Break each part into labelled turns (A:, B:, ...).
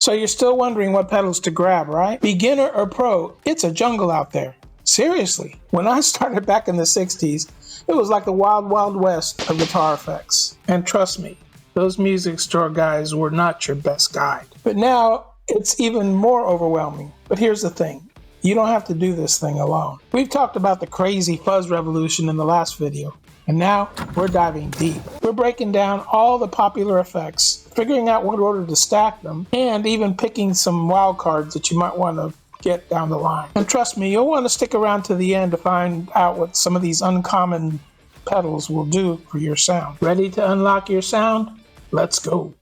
A: So you're still wondering what pedals to grab, right? Beginner or pro, it's a jungle out there. Seriously, when I started back in the 60s, it was like the wild, wild west of guitar effects. And trust me, those music store guys were not your best guide. But now it's even more overwhelming. But here's the thing. You don't have to do this thing alone. We've talked about the crazy fuzz revolution in the last video, and now we're diving deep. We're breaking down all the popular effects, figuring out what order to stack them, and even picking some wild cards that you might want to get down the line. And trust me, you'll want to stick around to the end to find out what some of these uncommon pedals will do for your sound. Ready to unlock your sound? Let's go.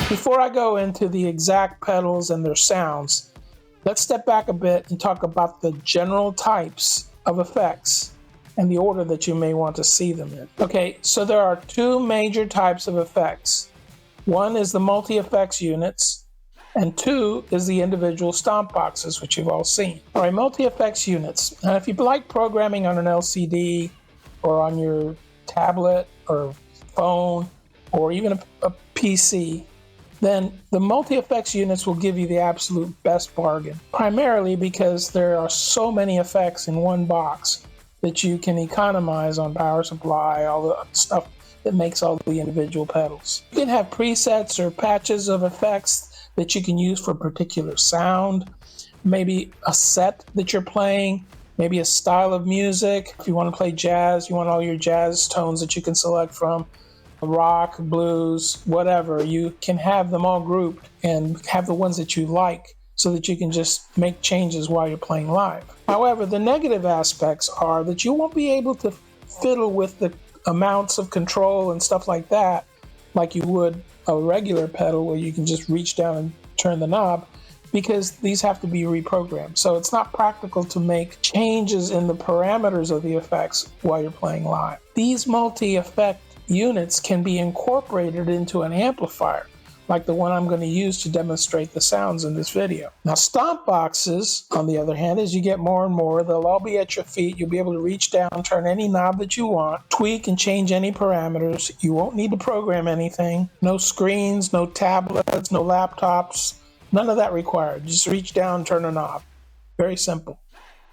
A: Before I go into the exact pedals and their sounds, let's step back a bit and talk about the general types of effects and the order that you may want to see them in. Okay, so there are two major types of effects. One is the multi-effects units, and two is the individual stomp boxes, which you've all seen. All right, multi-effects units. Now, if you like programming on an LCD or on your tablet or phone or even a PC, then the multi-effects units will give you the absolute best bargain, primarily because there are so many effects in one box that you can economize on power supply, all the stuff that makes all the individual pedals. You can have presets or patches of effects that you can use for a particular sound, maybe a set that you're playing, maybe a style of music. If you want to play jazz, you want all your jazz tones that you can select from, rock, blues, whatever. You can have them all grouped and have the ones that you like so that you can just make changes while you're playing live. However, the negative aspects are that you won't be able to fiddle with the amounts of control and stuff like that like you would a regular pedal where you can just reach down and turn the knob, because these have to be reprogrammed. So it's not practical to make changes in the parameters of the effects while you're playing live. These multi-effect units can be incorporated into an amplifier, like the one I'm going to use to demonstrate the sounds in this video. Now, stomp boxes, on the other hand, as you get more and more, they'll all be at your feet. You'll be able to reach down, turn any knob that you want, tweak and change any parameters. You won't need to program anything. No screens, no tablets, no laptops, none of that required. Just reach down, turn a knob. Very simple.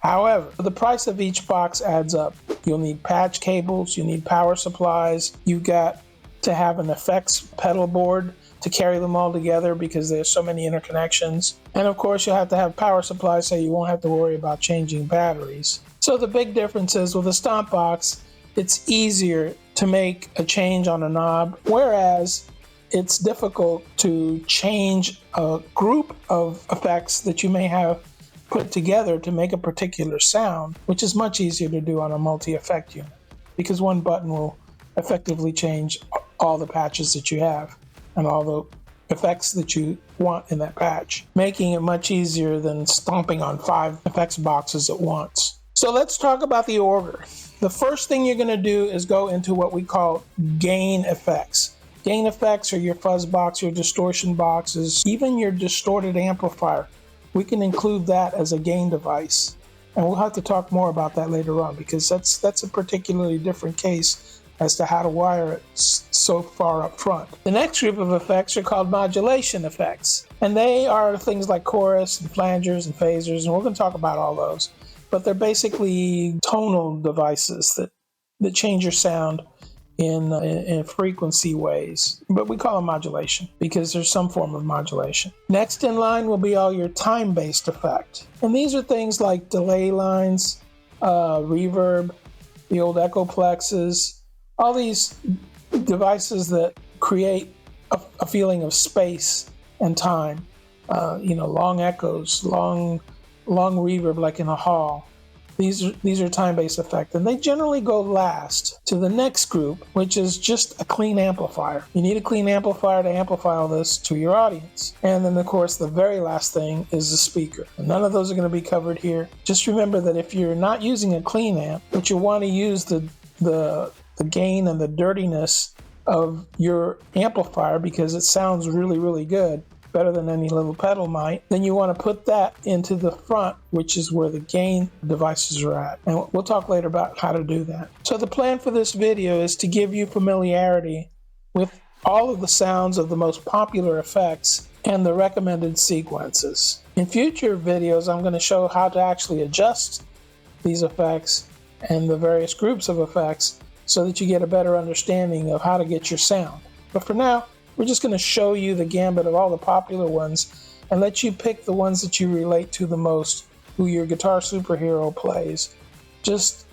A: However, the price of each box adds up. You'll need patch cables, you need power supplies, you've got to have an effects pedal board to carry them all together because there's so many interconnections. And of course, you'll have to have power supplies so you won't have to worry about changing batteries. So the big difference is with a stomp box, it's easier to make a change on a knob, whereas it's difficult to change a group of effects that you may have put together to make a particular sound, which is much easier to do on a multi-effect unit because one button will effectively change all the patches that you have and all the effects that you want in that patch, making it much easier than stomping on 5 effects boxes at once. So let's talk about the order. The first thing you're going to do is go into what we call gain effects. Gain effects are your fuzz box, your distortion boxes, even your distorted amplifier. We can include that as a gain device. And we'll have to talk more about that later on because that's a particularly different case as to how to wire it so far up front. The next group of effects are called modulation effects. And they are things like chorus and flangers and phasers, and we're going to talk about all those. But they're basically tonal devices that change your sound in frequency ways, but we call them modulation because there's some form of modulation. Next in line will be all your time-based effect. And these are things like delay lines, reverb, the old echoplexes, all these devices that create a feeling of space and time. Long echoes, long reverb like in a hall. These are time-based effects, and they generally go last to the next group, which is just a clean amplifier. You need a clean amplifier to amplify all this to your audience. And then, of course, the very last thing is the speaker. And none of those are going to be covered here. Just remember that if you're not using a clean amp, but you want to use the gain and the dirtiness of your amplifier because it sounds really, really good, better than any little pedal might, then you want to put that into the front, which is where the gain devices are at. And we'll talk later about how to do that. So the plan for this video is to give you familiarity with all of the sounds of the most popular effects and the recommended sequences. In future videos, I'm going to show how to actually adjust these effects and the various groups of effects so that you get a better understanding of how to get your sound. But for now, we're just going to show you the gambit of all the popular ones and let you pick the ones that you relate to the most, who your guitar superhero plays, just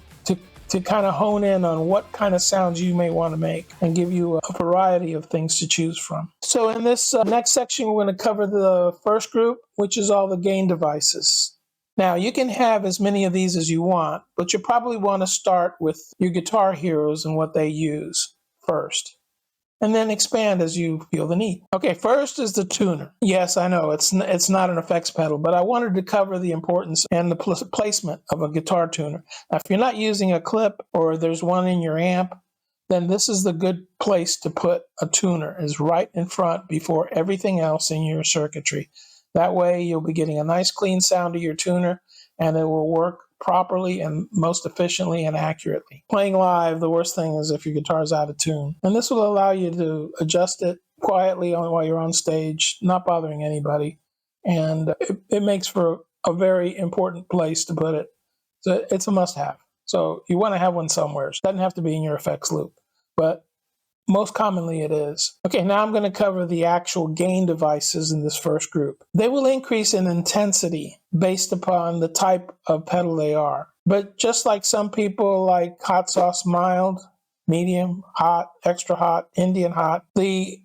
A: to kind of hone in on what kind of sounds you may want to make and give you a variety of things to choose from. So in this next section, we're going to cover the first group, which is all the gain devices. Now, you can have as many of these as you want, but you probably want to start with your guitar heroes and what they use first, and then expand as you feel the need. Okay, first is the tuner. Yes, I know it's not an effects pedal, but I wanted to cover the importance and the placement of a guitar tuner. Now, if you're not using a clip or there's one in your amp, then this is the good place to put a tuner, is right in front before everything else in your circuitry. That way you'll be getting a nice clean sound to your tuner, and it will work properly and most efficiently and accurately. Playing live, the worst thing is if your guitar is out of tune. And this will allow you to adjust it quietly while you're on stage, not bothering anybody. And it makes for a very important place to put it. So it's a must-have. So you want to have one somewhere. It doesn't have to be in your effects loop, but most commonly it is. Okay, now I'm going to cover the actual gain devices in this first group. They will increase in intensity based upon the type of pedal they are. But just like some people like hot sauce mild, medium, hot, extra hot, Indian hot, the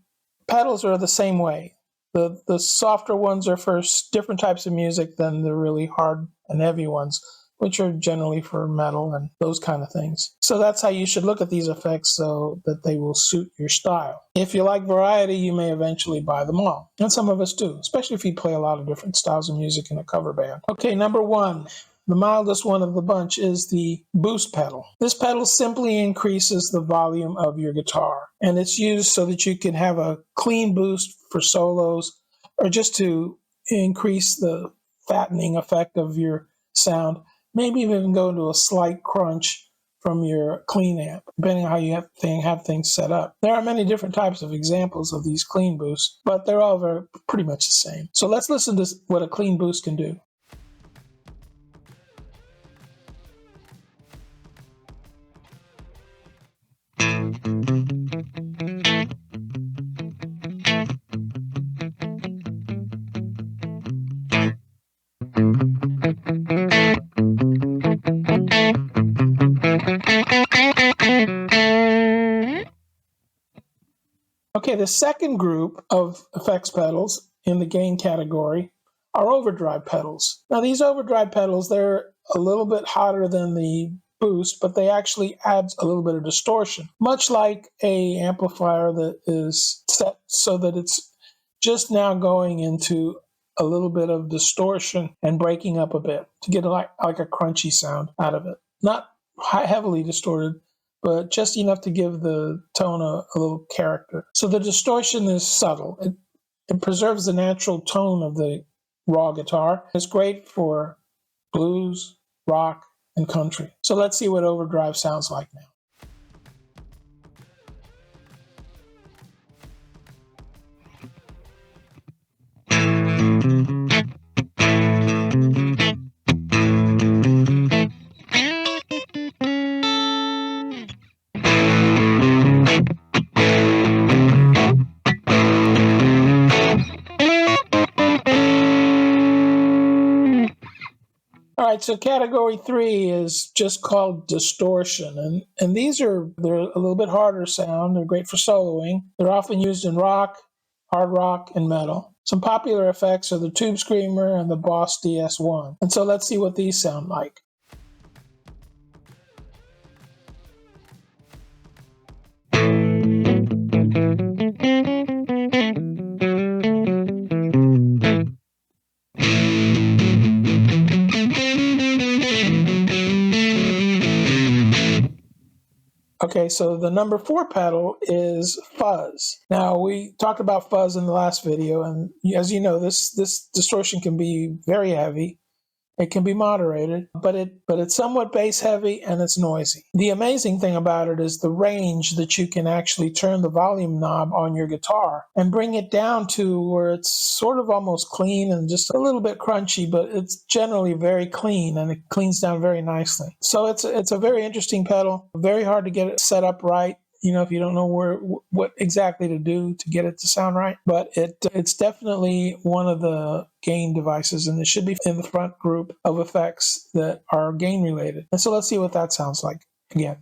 A: pedals are the same way. The softer ones are for different types of music than the really hard and heavy ones, which are generally for metal and those kind of things. So that's how you should look at these effects, so that they will suit your style. If you like variety, you may eventually buy them all. And some of us do, especially if you play a lot of different styles of music in a cover band. Okay, number one, the mildest one of the bunch is the boost pedal. This pedal simply increases the volume of your guitar, and it's used so that you can have a clean boost for solos, or just to increase the fattening effect of your sound. Maybe even go into a slight crunch from your clean amp, depending on how you have things set up. There are many different types of examples of these clean boosts, but they're all pretty much the same. So let's listen to what a clean boost can do. Okay, the second group of effects pedals in the gain category are overdrive pedals. Now, these overdrive pedals, they're a little bit hotter than the boost, but they actually add a little bit of distortion, much like a amplifier that is set so that it's just now going into a little bit of distortion and breaking up a bit to get like a crunchy sound out of it. Not heavily distorted, but just enough to give the tone a little character. So the distortion is subtle. It preserves the natural tone of the raw guitar. It's great for blues, rock, and country. So let's see what overdrive sounds like now. All right, so category 3 is just called distortion, and they're a little bit harder sound. They're great for soloing. They're often used in rock, hard rock, and metal. Some popular effects are the Tube Screamer and the Boss DS1. And so let's see what these sound like. Okay, so the number 4 pedal is Fuzz. Now, we talked about Fuzz in the last video, and as you know, this distortion can be very heavy, It can be moderated, but it's somewhat bass heavy and it's noisy. The amazing thing about it is the range that you can actually turn the volume knob on your guitar and bring it down to where it's sort of almost clean and just a little bit crunchy, but it's generally very clean and it cleans down very nicely. So it's a very interesting pedal, very hard to get it set up right. If you don't know what exactly to do to get it to sound right. But it's definitely one of the gain devices, and it should be in the front group of effects that are gain related. And so let's see what that sounds like again.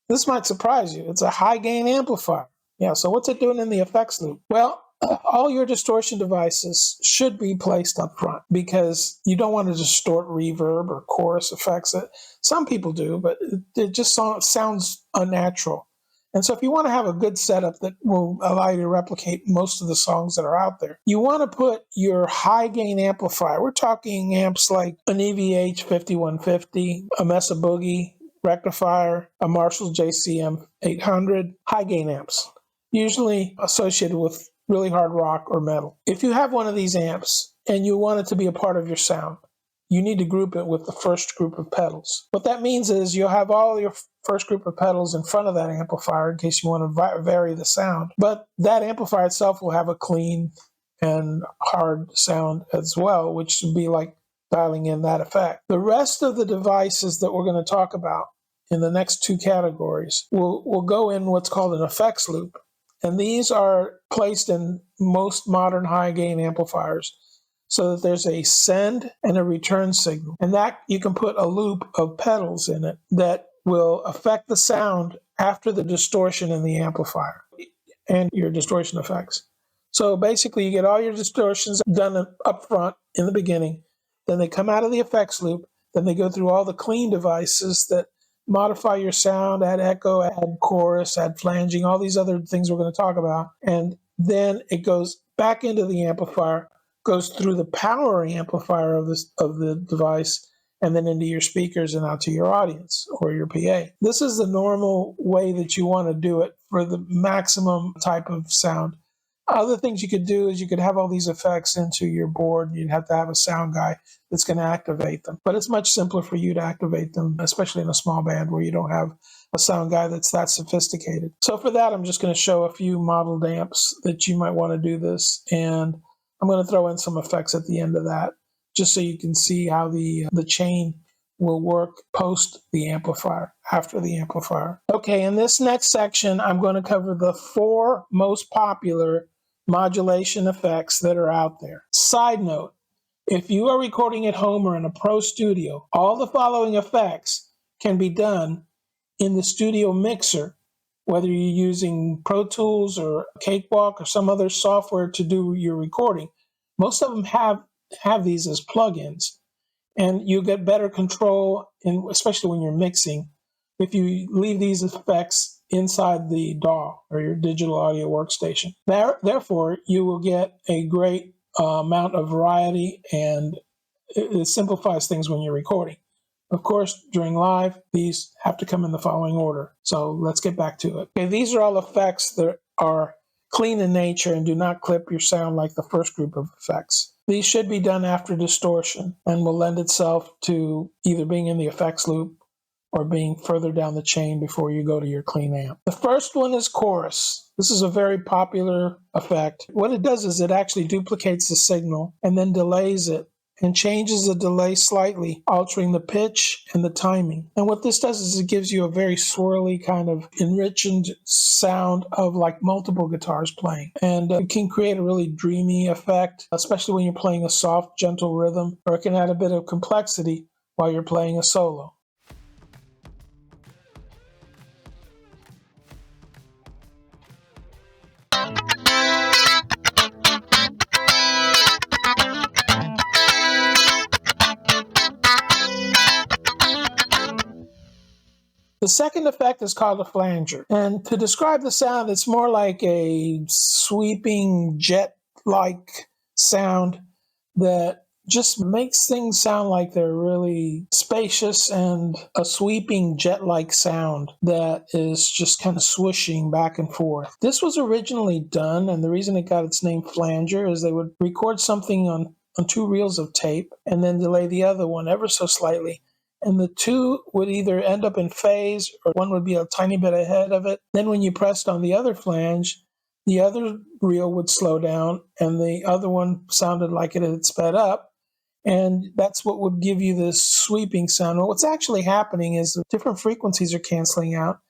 A: This might surprise you. It's a high gain amplifier. Yeah, so what's it doing in the effects loop? Well, all your distortion devices should be placed up front because you don't want to distort reverb or chorus effects. Some people do, but it just sounds unnatural. And so if you want to have a good setup that will allow you to replicate most of the songs that are out there, you want to put your high gain amplifier. We're talking amps like an EVH 5150, a Mesa Boogie rectifier, a Marshall JCM 800, high gain amps, usually associated with really hard rock or metal. If you have one of these amps and you want it to be a part of your sound, you need to group it with the first group of pedals. What that means is you'll have all your first group of pedals in front of that amplifier in case you want to vary the sound. But that amplifier itself will have a clean and hard sound as well, which should be like dialing in that effect. The rest of the devices that we're going to talk about in the next two categories will go in what's called an effects loop. And these are placed in most modern high gain amplifiers so that there's a send and a return signal. And that you can put a loop of pedals in it that will affect the sound after the distortion in the amplifier and your distortion effects. So basically you get all your distortions done up front in the beginning. Then they come out of the effects loop. Then they go through all the clean devices that modify your sound, add echo, add chorus, add flanging, all these other things we're going to talk about. And then it goes back into the amplifier, goes through the power amplifier of the device, and then into your speakers and out to your audience or your PA. This is the normal way that you want to do it for the maximum type of sound. Other things you could do is you could have all these effects into your board. You'd have to have a sound guy that's going to activate them. But it's much simpler for you to activate them, especially in a small band where you don't have a sound guy that's that sophisticated. So for that, I'm just going to show a few modeled amps that you might want to do this. And I'm going to throw in some effects at the end of that, just so you can see how the chain will work post the amplifier, after the amplifier. Okay, in this next section, I'm going to cover the 4 most popular modulation effects that are out there. Side note, if you are recording at home or in a pro studio, all the following effects can be done in the studio mixer, whether you're using Pro Tools or Cakewalk or some other software to do your recording. Most of them have these as plugins, and you get better control, especially when you're mixing, if you leave these effects inside the DAW or your digital audio workstation. Therefore, you will get a great amount of variety, and it simplifies things when you're recording. Of course, during live, these have to come in the following order. So let's get back to it. Okay, these are all effects that are clean in nature and do not clip your sound like the first group of effects. These should be done after distortion and will lend itself to either being in the effects loop or being further down the chain before you go to your clean amp. The first one is chorus. This is a very popular effect. What it does is it actually duplicates the signal and then delays it and changes the delay slightly, altering the pitch and the timing. And what this does is it gives you a very swirly kind of enriched sound of like multiple guitars playing. And it can create a really dreamy effect, especially when you're playing a soft, gentle rhythm, or it can add a bit of complexity while you're playing a solo. The second effect is called a flanger. And to describe the sound, it's more like a sweeping jet-like sound that just makes things sound like they're really spacious, and a sweeping jet-like sound that is just kind of swooshing back and forth. This was originally done, and the reason it got its name flanger is they would record something on 2 reels of tape and then delay the other one ever so slightly. And the two would either end up in phase, or one would be a tiny bit ahead of it. Then when you pressed on the other flange, the other reel would slow down and the other one sounded like it had sped up. And that's what would give you this sweeping sound. Well, what's actually happening is the different frequencies are canceling out,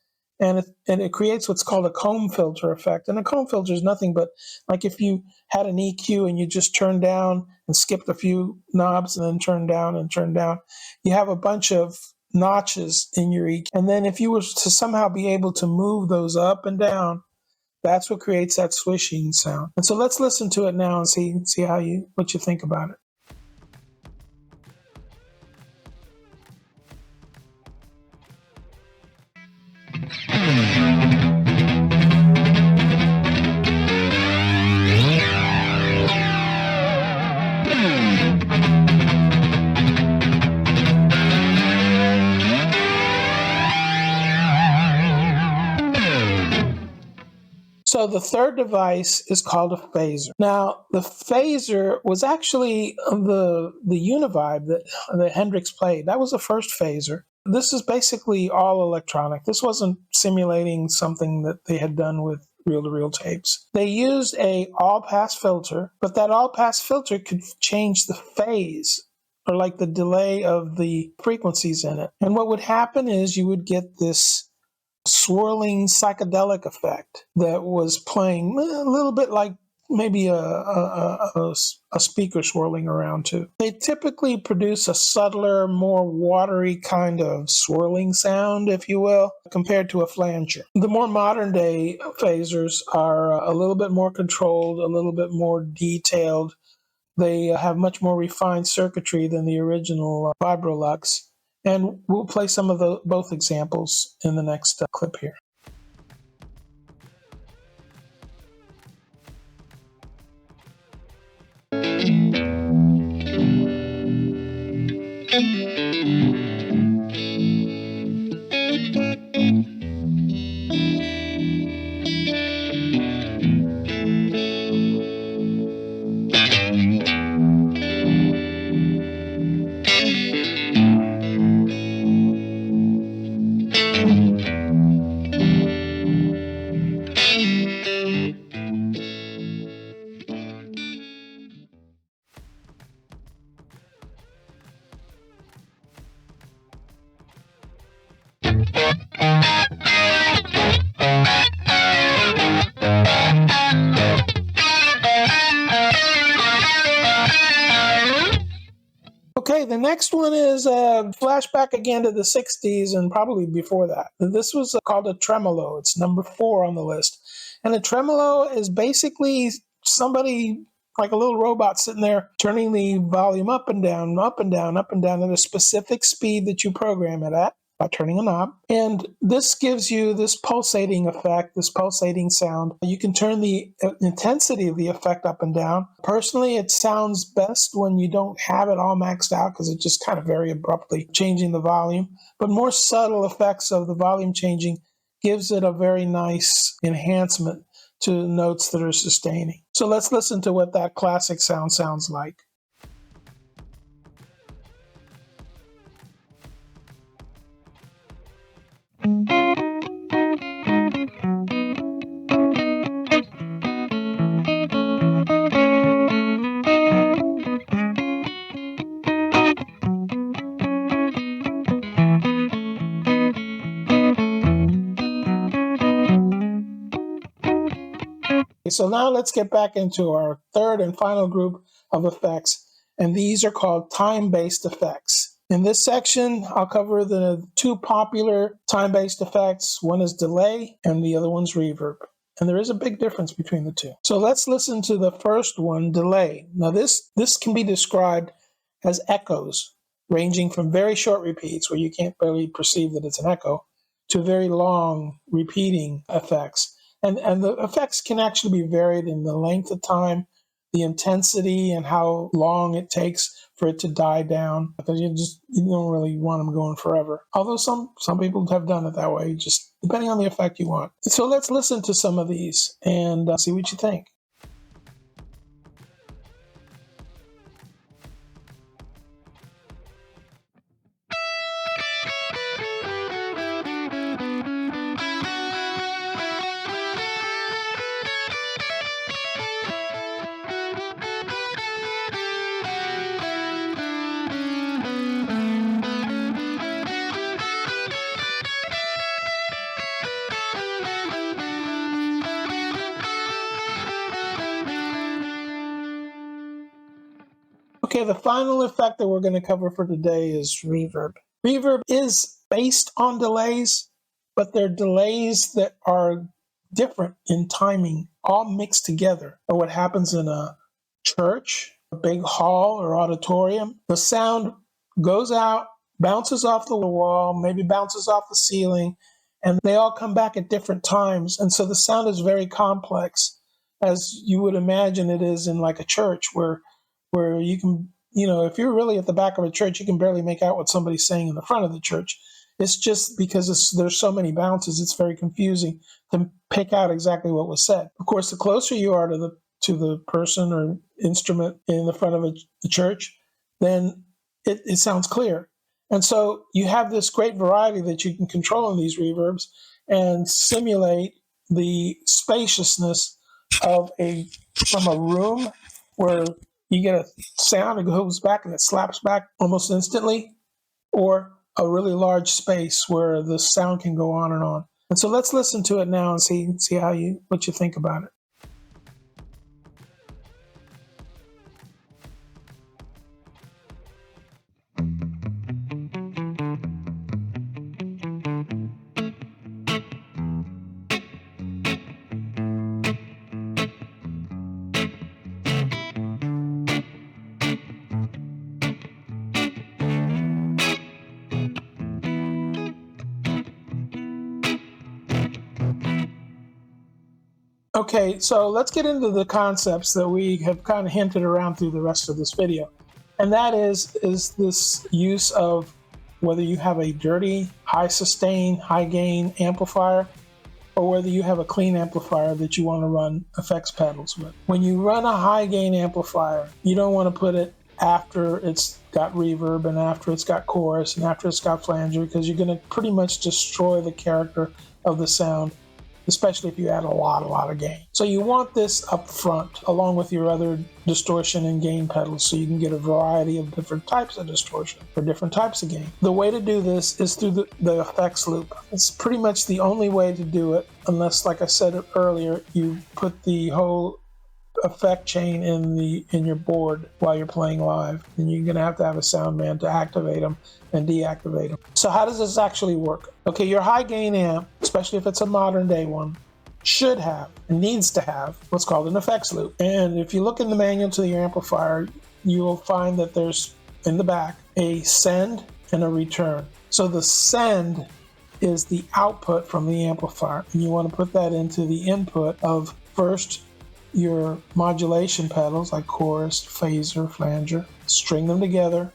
A: and it creates what's called a comb filter effect. And a comb filter is nothing but like if you had an EQ and you just turned down and skipped a few knobs and then turned down and turned down, you have a bunch of notches in your EQ. And then if you were to somehow be able to move those up and down, that's what creates that swishing sound. And so let's listen to it now and see what you think about it. So the third device is called a phaser. Now, the phaser was actually the Univibe that Hendrix played. That was the first phaser. This is basically all electronic. This wasn't simulating something that they had done with reel-to-reel tapes. They used a all-pass filter, but that all-pass filter could change the phase, or like the delay of the frequencies in it. And what would happen is you would get this swirling psychedelic effect that was playing a little bit like maybe a speaker swirling around too. They typically produce a subtler, more watery kind of swirling sound, if you will, compared to a flanger. The more modern day phasers are a little bit more controlled, a little bit more detailed. They have much more refined circuitry than the original Vibrolux. And we'll play some of both examples in the next clip here. Okay, the next one is a flashback again to the 60s and probably before that. This was called a tremolo. It's number 4 on the list. And a tremolo is basically somebody like a little robot sitting there turning the volume up and down, up and down, up and down at a specific speed that you program it at by turning a knob. And this gives you this pulsating effect, this pulsating sound. You can turn the intensity of the effect up and down. Personally, it sounds best when you don't have it all maxed out because it's just kind of very abruptly changing the volume. But more subtle effects of the volume changing gives it a very nice enhancement to notes that are sustaining. So let's listen to what that classic sound sounds like. So now let's get back into our third and final group of effects, and these are called time-based effects. In this section, I'll cover the 2 popular time-based effects. One is delay, and the other one's reverb. And there is a big difference between the two. So let's listen to the first one, delay. Now this can be described as echoes, ranging from very short repeats, where you can't barely perceive that it's an echo, to very long repeating effects. And the effects can actually be varied in the length of time, the intensity, and how long it takes for it to die down. Because you don't really want them going forever. Although some people have done it that way, just depending on the effect you want. So let's listen to some of these and see what you think. Okay, the final effect that we're going to cover for today is reverb. Reverb is based on delays, but they're delays that are different in timing, all mixed together. Or what happens in a church, a big hall or auditorium, the sound goes out, bounces off the wall, maybe bounces off the ceiling, and they all come back at different times. And so the sound is very complex, as you would imagine it is in like a church where you can, if you're really at the back of a church, you can barely make out what somebody's saying in the front of the church. It's just because there's so many bounces, it's very confusing to pick out exactly what was said. Of course, the closer you are to the person or instrument in the front of the church, then it sounds clear. And so you have this great variety that you can control in these reverbs and simulate the spaciousness from a room where you get a sound, it goes back and it slaps back almost instantly, or a really large space where the sound can go on and on. And so let's listen to it now and see what you think about it. Okay, so let's get into the concepts that we have kind of hinted around through the rest of this video. And that is this use of whether you have a dirty, high sustain, high gain amplifier, or whether you have a clean amplifier that you want to run effects pedals with. When you run a high gain amplifier, you don't want to put it after it's got reverb and after it's got chorus and after it's got flanger, because you're going to pretty much destroy the character of the sound, especially if you add a lot of gain. So you want this up front along with your other distortion and gain pedals, so you can get a variety of different types of distortion for different types of gain. The way to do this is through the effects loop. It's pretty much the only way to do it, unless, like I said earlier, you put the whole effect chain in your board while you're playing live, and you're going to have a sound man to activate them and deactivate them. So how does this actually work? Okay, your high gain amp, especially if it's a modern day one, should have and needs to have what's called an effects loop. And if you look in the manual to your amplifier, you will find that there's in the back a send and a return. So the send is the output from the amplifier, and you want to put that into the input of first your modulation pedals like chorus, phaser, flanger, string them together.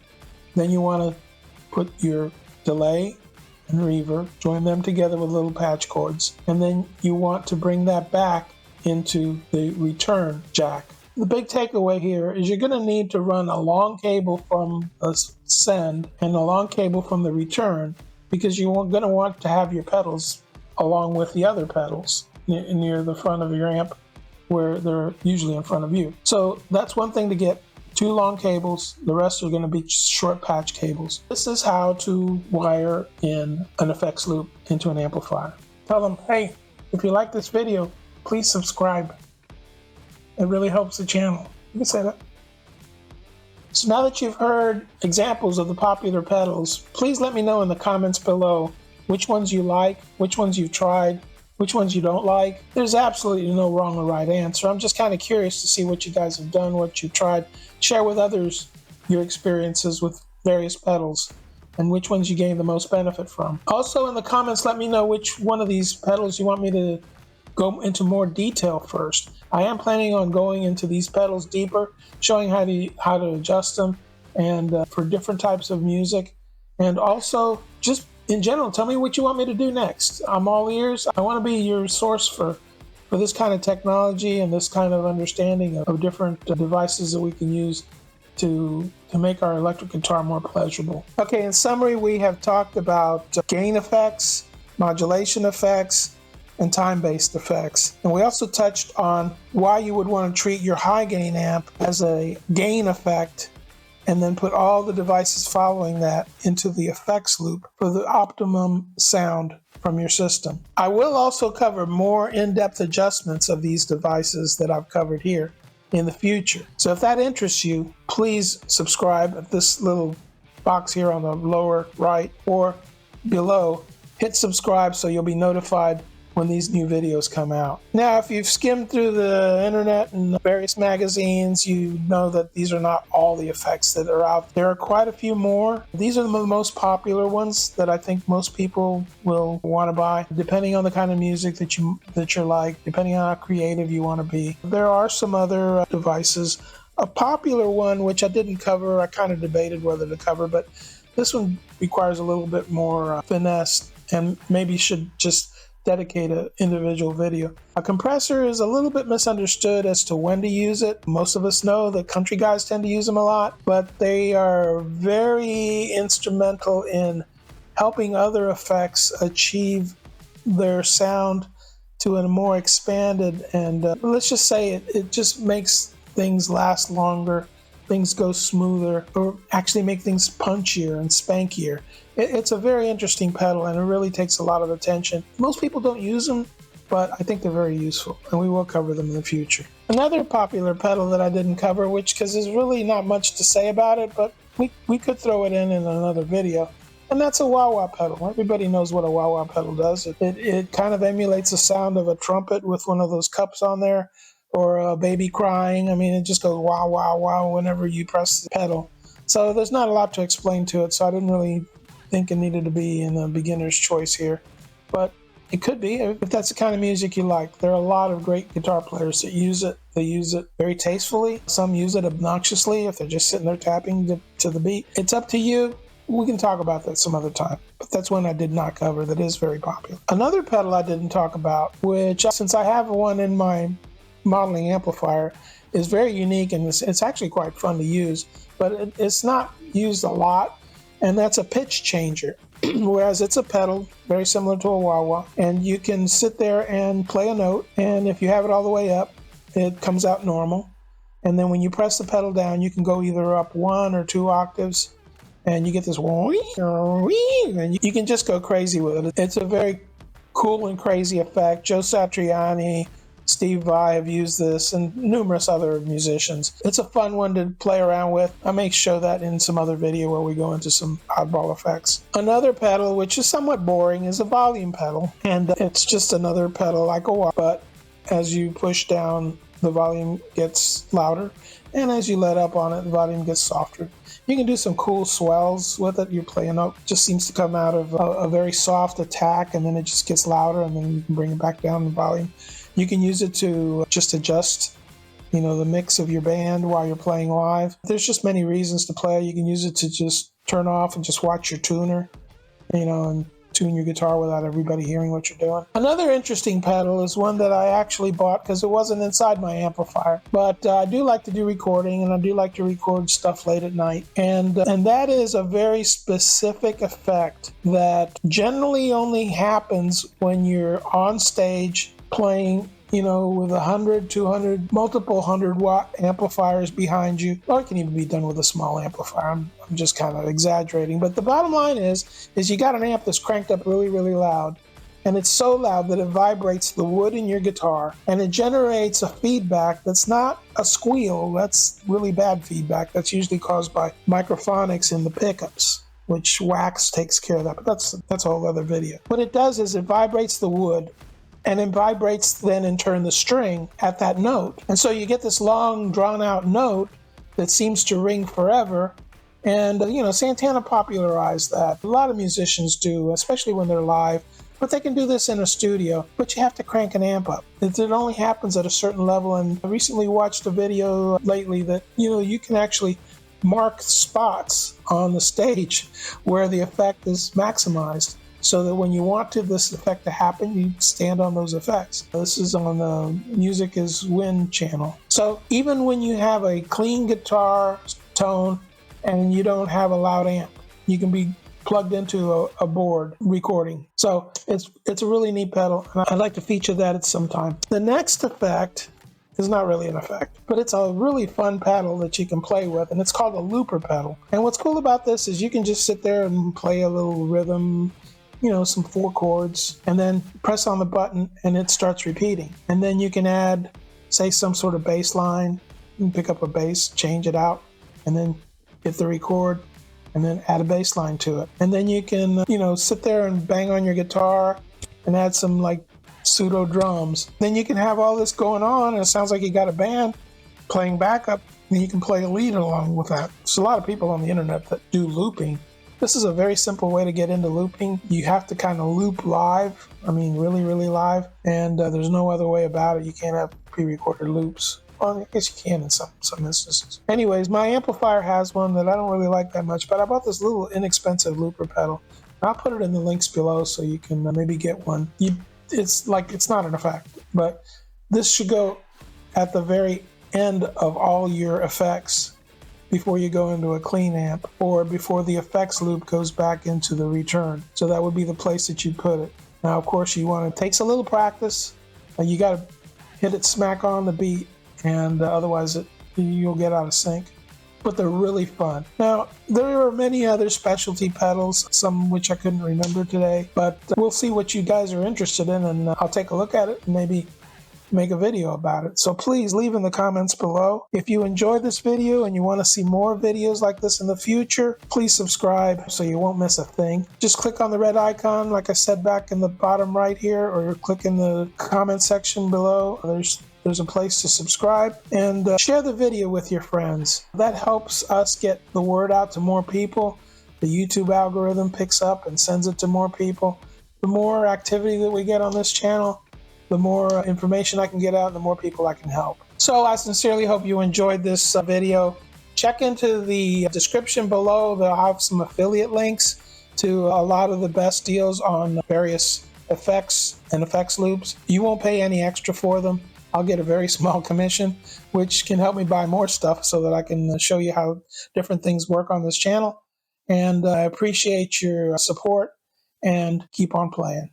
A: Then you want to put your delay and reverb, join them together with little patch chords, and then you want to bring that back into the return jack. The big takeaway here is you're going to need to run a long cable from the send and a long cable from the return, because you're going to want to have your pedals along with the other pedals near the front of your amp, where they're usually in front of you. So that's one thing to get. 2 long cables, the rest are going to be short patch cables. This is how to wire in an effects loop into an amplifier. Tell them, hey, if you like this video, please subscribe. It really helps the channel. You can say that. So now that you've heard examples of the popular pedals, please let me know in the comments below which ones you like, which ones you've tried, which ones you don't like. There's absolutely no wrong or right answer. I'm just kind of curious to see what you guys have done, what you've tried. Share with others your experiences with various pedals. and which ones you gain the most benefit from. Also in the comments, let me know which one of these pedals you want me to go into more detail first. I am planning on going into these pedals deeper, showing how to adjust them, and for different types of music. And also, just in general, tell me what you want me to do next. I'm all ears. I want to be your source for this kind of technology and this kind of understanding of different devices that we can use to make our electric guitar more pleasurable. Okay, in summary, we have talked about gain effects, modulation effects, and time-based effects. And we also touched on why you would want to treat your high gain amp as a gain effect and then put all the devices following that into the effects loop for the optimum sound from your system. I will also cover more in-depth adjustments of these devices that I've covered here in the future. So if that interests you, please subscribe at this little box here on the lower right or below. Hit subscribe so you'll be notified when these new videos come out. Now, if you've skimmed through the internet and various magazines, you know that these are not all the effects that are out. There are quite a few more. These are the most popular ones that I think most people will want to buy, depending on the kind of music that you're like, depending on how creative you want to be. There are some other devices. A popular one, which I didn't cover, I kind of debated whether to cover, but this one requires a little bit more finesse and maybe should just dedicate an individual video. A compressor is a little bit misunderstood as to when to use it. Most of us know that country guys tend to use them a lot, but they are very instrumental in helping other effects achieve their sound to a more expanded, and let's just say it just makes things last longer, things go smoother, or actually make things punchier and spankier. It's a very interesting pedal, and it really takes a lot of attention. Most people don't use them, but I think they're very useful, and we will cover them in the future. Another popular pedal that I didn't cover, because there's really not much to say about it, but we could throw it in another video, and that's a wah-wah pedal. Everybody knows what a wah-wah pedal does. It kind of emulates the sound of a trumpet with one of those cups on there, or a baby crying. I mean, it just goes wah, wah, wah whenever you press the pedal. So there's not a lot to explain to it, so I didn't really think it needed to be in the beginner's choice here. But it could be, if that's the kind of music you like. There are a lot of great guitar players that use it. They use it very tastefully. Some use it obnoxiously if they're just sitting there tapping to the beat. It's up to you. We can talk about that some other time, but that's one I did not cover that is very popular. Another pedal I didn't talk about, which since I have one in my modeling amplifier, is very unique, and it's actually quite fun to use, but it's not used a lot, and that's a pitch changer. Whereas it's a pedal very similar to a wah-wah, and you can sit there and play a note, and if you have it all the way up, it comes out normal, and then when you press the pedal down, you can go either up 1 or 2 octaves, and you get this and you can just go crazy with it. It's a very cool and crazy effect. Joe Satriani, Steve Vai have used this, and numerous other musicians. It's a fun one to play around with. I may show that in some other video where we go into some oddball effects. Another pedal, which is somewhat boring, is a volume pedal, and it's just another pedal like a wah, but as you push down, the volume gets louder, and as you let up on it, the volume gets softer. You can do some cool swells with it. You're playing up, just seems to come out of a very soft attack, and then it just gets louder, and then you can bring it back down the volume. You can use it to just adjust, the mix of your band while you're playing live. There's just many reasons to play. You can use it to just turn off and just watch your tuner, and tune your guitar without everybody hearing what you're doing. Another interesting pedal is one that I actually bought because it wasn't inside my amplifier, but I do like to do recording, and I do like to record stuff late at night, and that is a very specific effect that generally only happens when you're on stage playing, with 100, 200, multiple 100-watt amplifiers behind you, or it can even be done with a small amplifier. I'm just kind of exaggerating, but the bottom line is you got an amp that's cranked up really, really loud, and it's so loud that it vibrates the wood in your guitar, and it generates a feedback that's not a squeal. That's really bad feedback. That's usually caused by microphonics in the pickups, which wax takes care of that, but that's a whole other video. What it does is it vibrates the wood, and it vibrates then in turn the string at that note. And so you get this long drawn out note that seems to ring forever, And, Santana popularized that. A lot of musicians do, especially when they're live. But they can do this in a studio, but you have to crank an amp up. It only happens at a certain level. And I recently watched a video lately that, you can actually mark spots on the stage where the effect is maximized, so that when you want this effect to happen, you stand on those effects. This is on the Music is Win channel. So even when you have a clean guitar tone and you don't have a loud amp, you can be plugged into a board recording. So it's a really neat pedal, and I'd like to feature that at some time. The next effect is not really an effect, but it's a really fun pedal that you can play with, and it's called a looper pedal. And what's cool about this is you can just sit there and play a little rhythm, some 4 chords, and then press on the button and it starts repeating. And then you can add, say, some sort of bass line. You can pick up a bass, change it out, and then hit the record, and then add a bass line to it. And then you can, sit there and bang on your guitar and add some like pseudo drums. Then you can have all this going on, and it sounds like you got a band playing backup, and you can play a lead along with that. There's a lot of people on the internet that do looping. This is a very simple way to get into looping. You have to kind of loop live. I mean, really, really live. And there's no other way about it. You can't have pre-recorded loops. Well, I guess you can in some instances. Anyways, my amplifier has one that I don't really like that much, but I bought this little inexpensive looper pedal. I'll put it in the links below so you can maybe get one. It's not an effect, but this should go at the very end of all your effects before you go into a clean amp, or before the effects loop goes back into the return. So that would be the place that you put it. Now, of course, it takes a little practice. You got to hit it smack on the beat, and otherwise you'll get out of sync. But they're really fun. Now, there are many other specialty pedals, some which I couldn't remember today, but we'll see what you guys are interested in, and I'll take a look at it and maybe make a video about it. So please leave in the comments below. If you enjoyed this video and you want to see more videos like this in the future, please subscribe so you won't miss a thing. Just click on the red icon, like I said, back in the bottom right here, or click in the comment section below. There's a place to subscribe, and share the video with your friends. That helps us get the word out to more people. The YouTube algorithm picks up and sends it to more people. The more activity that we get on this channel, the more information I can get out, the more people I can help. So I sincerely hope you enjoyed this video. Check into the description below. They'll have some affiliate links to a lot of the best deals on various effects and effects loops. You won't pay any extra for them. I'll get a very small commission, which can help me buy more stuff so that I can show you how different things work on this channel. And I appreciate your support, and keep on playing.